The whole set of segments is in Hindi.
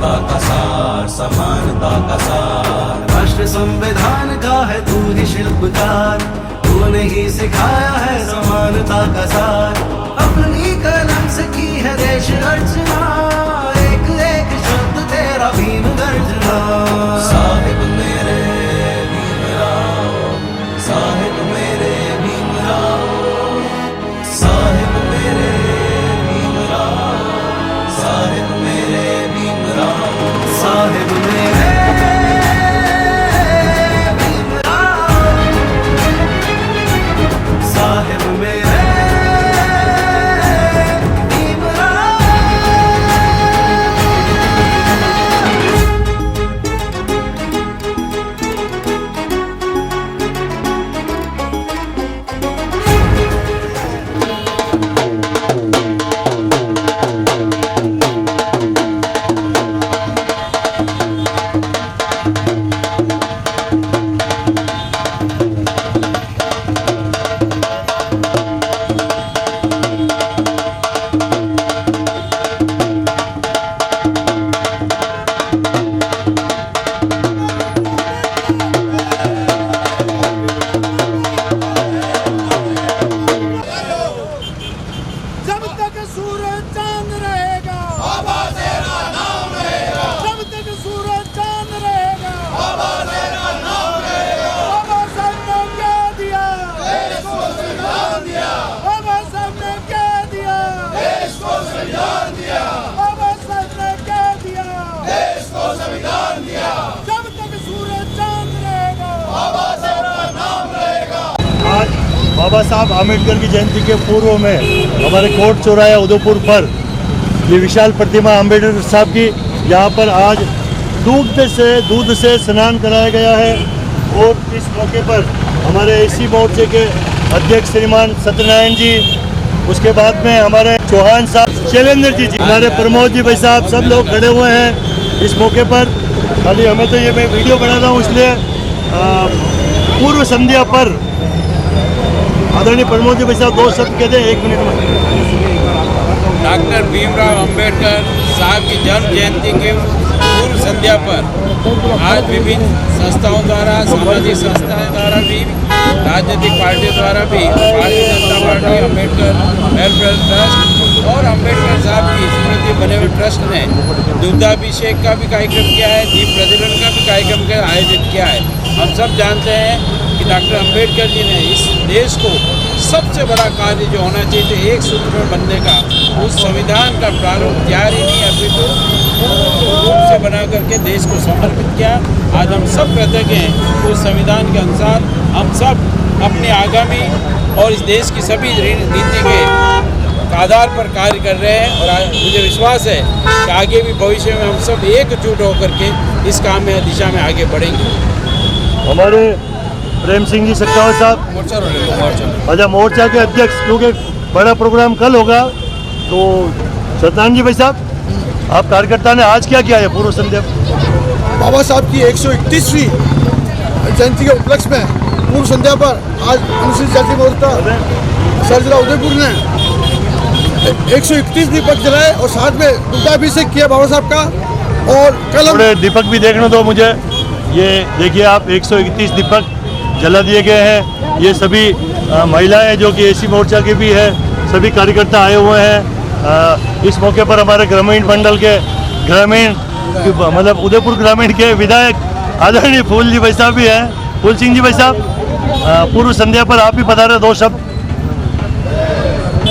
एकता का सार, समानता का सार। राष्ट्र संविधान का है तू ही शिल्पकार, तूने ही सिखाया है समानता का सार। अपनी कलम से की है देश अर्चना, एक एक शब्द तेरा भीम गर्जना। साहिब मेरे भीमराव, साहिब मेरे भीमराव, साहिब मेरे भीमराव, साहिब मेरे भीमराव, साहिब मेरे भीमराव, साहिब मेरे बाबा साहब आम्बेडकर की जयंती के पूर्व में हमारे कोट चौराहा उदयपुर पर ये विशाल प्रतिमा आम्बेडकर साहब की यहाँ पर आज दूध से स्नान कराया गया है। और इस मौके पर हमारे एसी मोर्चे के अध्यक्ष श्रीमान सत्यनारायण जी, उसके बाद में हमारे चौहान साहब, शैलेंद्र जी, हमारे प्रमोद जी भाई साहब, सब लोग खड़े हुए हैं इस मौके पर। खाली हमें तो ये मैं वीडियो बना रहा हूँ, इसलिए पूर्व संध्या पर आदरणीय प्रमोद जी भाई साहब 2 शब्द कहते हैं 1 मिनट में। डॉक्टर भीमराव अंबेडकर साहब की जन्म जयंती के पूर्व संध्या पर आज विभिन्न संस्थाओं द्वारा, सामाजिक संस्थाओं द्वारा भी, राजनीतिक पार्टियों द्वारा भी, Bharatiya Janata party, Ambedkar welfare trust और अम्बेडकर साहब की स्मृति बने हुए ट्रस्ट ने दुग्धाभिषेक का भी कार्यक्रम किया है, दीप प्रज्वलन का भी कार्यक्रम का आयोजित किया है। हम सब जानते हैं कि डॉक्टर अम्बेडकर जी ने इस देश को सबसे बड़ा कार्य जो होना चाहिए था एक सूत्र में बनने का, उस संविधान का प्रारूप तैयार ही नहीं अभी तो पूर्ण रूप से बना करके देश को समर्पित किया। आज हम सब कृतज्ञ हैं उस संविधान के अनुसार हम सब अपने आगामी और इस देश की सभी नीति के आधार पर कार्य कर रहे हैं। और मुझे विश्वास है कि आगे भी भविष्य में हम सब एकजुट होकर के इस काम में दिशा में आगे बढ़ेंगे। हमारे प्रेम सिंह जी सत्तावत साहब, अच्छा मोर्चा के अध्यक्ष, क्योंकि बड़ा प्रोग्राम कल होगा, तो सत्यनारायण जी भाई साहब, आप कार्यकर्ता ने आज क्या किया है पूर्व संध्या? बाबा साहब की 131वीं जयंती के उपलक्ष्य में पूर्व संध्या पर आज अनुसूचित जाति मोर्चा सर जिला उदयपुर ने 131 दीपक जलाए और साथ में दुग्धाभिषेक किया बाबा साहब का। और कल थोड़े दीपक भी देखने दो मुझे। ये देखिए आप, 131 दीपक जला दिए गए हैं। ये सभी महिलाएं जो कि एसी मोर्चा की भी है, सभी कार्यकर्ता आए हुए हैं। इस मौके पर हमारे ग्रामीण मंडल के मतलब उदयपुर ग्रामीण के विधायक आदरणीय फूल जी भाई साहब भी हैं, फूल सिंह जी भाई साहब। पूर्व संध्या पर आप भी पधारे, 2 शब्द।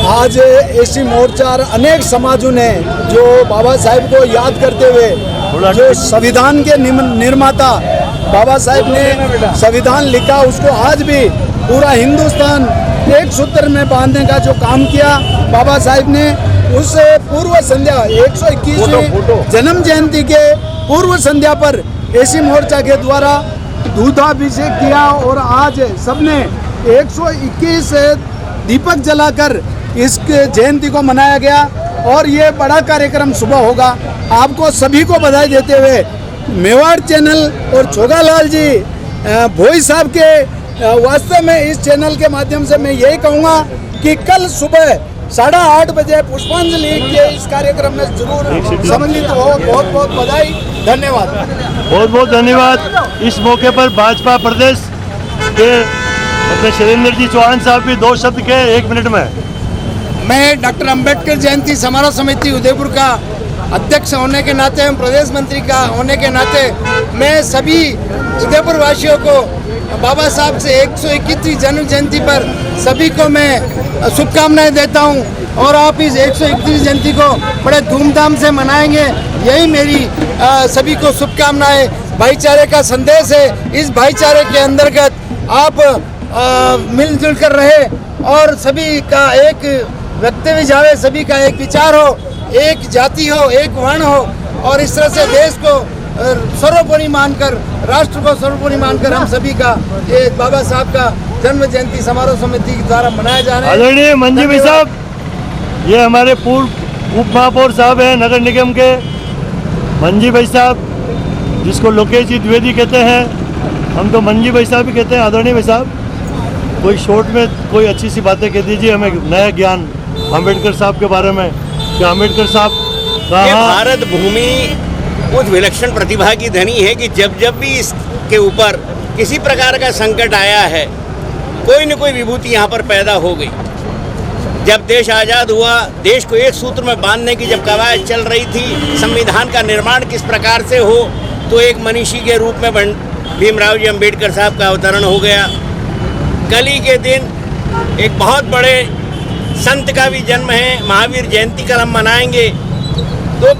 आज एसी मोर्चा और अनेक समाजों ने जो बाबा साहब को याद करते हुए, जो संविधान के निर्माता बाबा साहब ने संविधान लिखा, उसको आज भी पूरा हिंदुस्तान एक सूत्र में बांधने का जो काम किया बाबा साहब ने, उस पूर्व संध्या 121वीं जन्म जयंती के पूर्व संध्या पर एसी मोर्चा के द्वारा दूधाभिषेक किया। और आज सबने 121 दीपक जलाकर इस जयंती को मनाया गया। और ये बड़ा कार्यक्रम सुबह होगा। आपको सभी को बधाई देते हुए मेवाड़ चैनल और छोगालाल जी भोई साहब के वास्तव में इस चैनल के माध्यम से मैं यही कहूँगा कि कल सुबह 8:30 बजे पुष्पांजलि के इस कार्यक्रम में जरूर सम्मिलित हो। बहुत बहुत बधाई, धन्यवाद। बहुत बहुत धन्यवाद। इस मौके पर भाजपा प्रदेश के अपने शैलेंद्र जी चौहान साहब भी 2 शब्द के 1 मिनट में। मैं डॉक्टर अंबेडकर जयंती समारोह समिति उदयपुर का अध्यक्ष होने के नाते एवं प्रदेश मंत्री का होने के नाते मैं सभी उदयपुर वासियों को बाबा साहब से 121वीं जन्म जयंती पर सभी को मैं शुभकामनाएं देता हूं और आप इस 121वीं जयंती को बड़े धूमधाम से मनाएंगे, यही मेरी सभी को शुभकामनाएं। भाईचारे का संदेश है, इस भाईचारे के अंतर्गत आप मिलजुल कर रहे और सभी का एक वक्तव्य जावे, सभी का एक विचार हो, एक जाति हो, एक वर्ण हो और इस तरह से देश को सर्वोपरि मानकर, राष्ट्र को सर्वोपरि मानकर हम सभी का ये बाबा साहब का जन्म जयंती समारोह समिति के द्वारा मनाया जा रहा है। आदरणीय मंजी भाई साहब, ये हमारे पूर्व उप महापौर साहब हैं नगर निगम के, मंजी भाई साहब, जिसको लोकेश जी द्विवेदी कहते हैं, हम तो मंजी भाई साहब भी कहते हैं। आदरणीय भाई साहब, कोई शॉर्ट में कोई अच्छी सी बातें कह दीजिए हमें, नया ज्ञान अम्बेडकर साहब के बारे में कि अम्बेडकर साहब ये भारत भूमि उस विलक्षण प्रतिभा की धनी है कि जब जब भी इसके ऊपर किसी प्रकार का संकट आया है, कोई न कोई विभूति यहाँ पर पैदा हो गई। जब देश आज़ाद हुआ, देश को एक सूत्र में बांधने की जब कवायद चल रही थी, संविधान का निर्माण किस प्रकार से हो, तो एक मनीषी के रूप में भीमराव जी अम्बेडकर साहब का अवतरण हो गया। कल ही के दिन एक बहुत बड़े संत का भी जन्म है, महावीर जयंती कल हम मनाएंगे। तो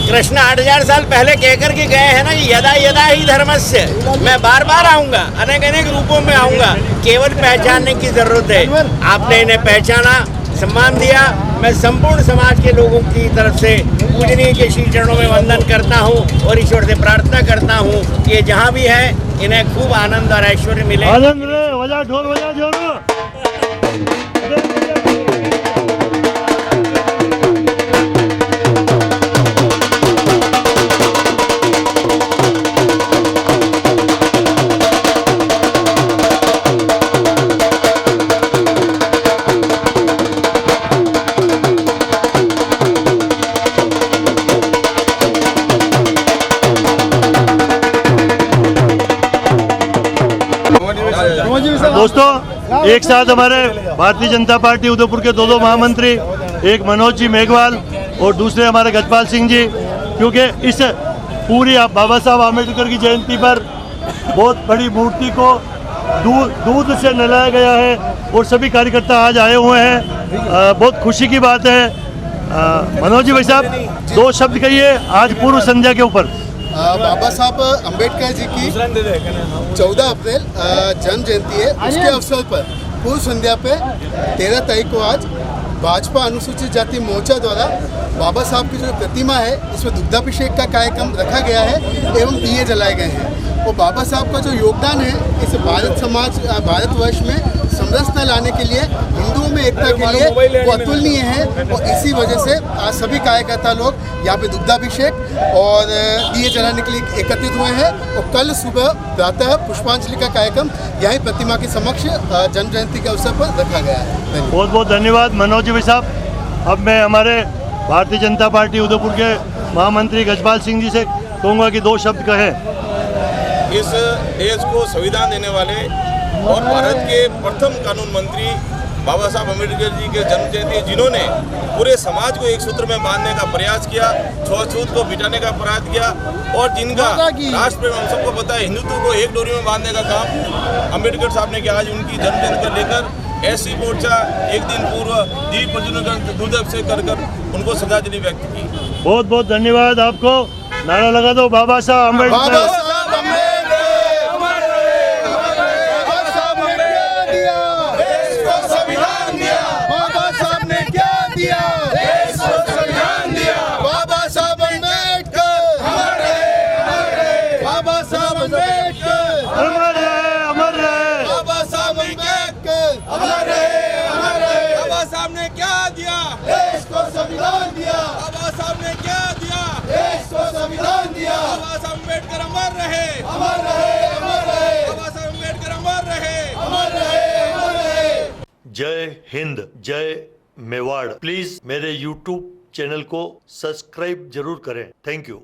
कृष्ण 8000 साल पहले कहकर के गए हैं ना, यदा यदा ही धर्मस्य, मैं बार बार आऊँगा, अनेक अनेक रूपों में आऊँगा, केवल पहचानने की ज़रूरत है। आपने इन्हें पहचाना, सम्मान दिया। मैं संपूर्ण समाज के लोगों की तरफ से पूजनीय के श्री चरणों में वंदन करता हूँ और ईश्वर से प्रार्थना करता हूँ कि ये जहाँ भी है इन्हें खूब आनंद और ऐश्वर्य मिले। आनंद रहे, बजा ढोल बजा जोरो। दोस्तों, एक साथ हमारे भारतीय जनता पार्टी उदयपुर के 2 महामंत्री, एक मनोज जी मेघवाल और दूसरे हमारे गजपाल सिंह जी, क्योंकि इस पूरी बाबा साहब आम्बेडकर की जयंती पर बहुत बड़ी मूर्ति को दूध से नहलाया गया है और सभी कार्यकर्ता आज आए हुए हैं। बहुत खुशी की बात है। मनोज जी भाई साहब, 2 शब्द कहिए आज पूर्व संध्या के ऊपर। बाबा साहब अम्बेडकर जी की 14 अप्रैल जन्म जयंती है, उसके अवसर पर पूर्व संध्या पे 13 तारीख को आज भाजपा अनुसूचित जाति मोर्चा द्वारा बाबा साहब की जो प्रतिमा है, इसमें दुग्धाभिषेक का कार्यक्रम रखा गया है एवं दिए जलाए गए हैं। और बाबा साहब का जो योगदान है इस भारतवर्ष में समरसता लाने के लिए, हिंदुओं में एकता के लिए वो अतुलनीय है। और इसी वजह से आज सभी कार्यकर्ता लोग यहाँ पे दुग्धाभिषेक और दिए जलाने के लिए एकत्रित हुए हैं। और कल सुबह प्रातः पुष्पांजलि का कार्यक्रम यही प्रतिमा के समक्ष जन्म जयंती के अवसर पर रखा गया है। बहुत बहुत धन्यवाद मनोज जी भाई साहब। अब मैं हमारे भारतीय जनता पार्टी उदयपुर के महामंत्री गजपाल सिंह जी से कहूँगा कि 2 शब्द कहें। इस देश को संविधान देने वाले और भारत के प्रथम कानून मंत्री बाबा साहब अम्बेडकर जी के जन्म जयंती, जिन्होंने पूरे समाज को एक सूत्र में बांधने का प्रयास किया, छुआछूत को मिटाने का प्रयास किया और जिनका राष्ट्र प्रेम हम सबको पता है, हिंदुत्व को एक डोरी में बांधने का काम अम्बेडकर साहब ने किया। आज उनकी जन्म जयंती को लेकर एससी मोर्चा एक दिन पूर्व दीप प्रज्वलन दूरदर्शन कर उनको श्रद्धांजलि व्यक्त की। बहुत बहुत धन्यवाद आपको। नारा लगा दो, बाबा साहब अम्बेडकर। जय हिंद, जय मेवाड़। प्लीज मेरे YouTube चैनल को सब्सक्राइब जरूर करें। Thank you.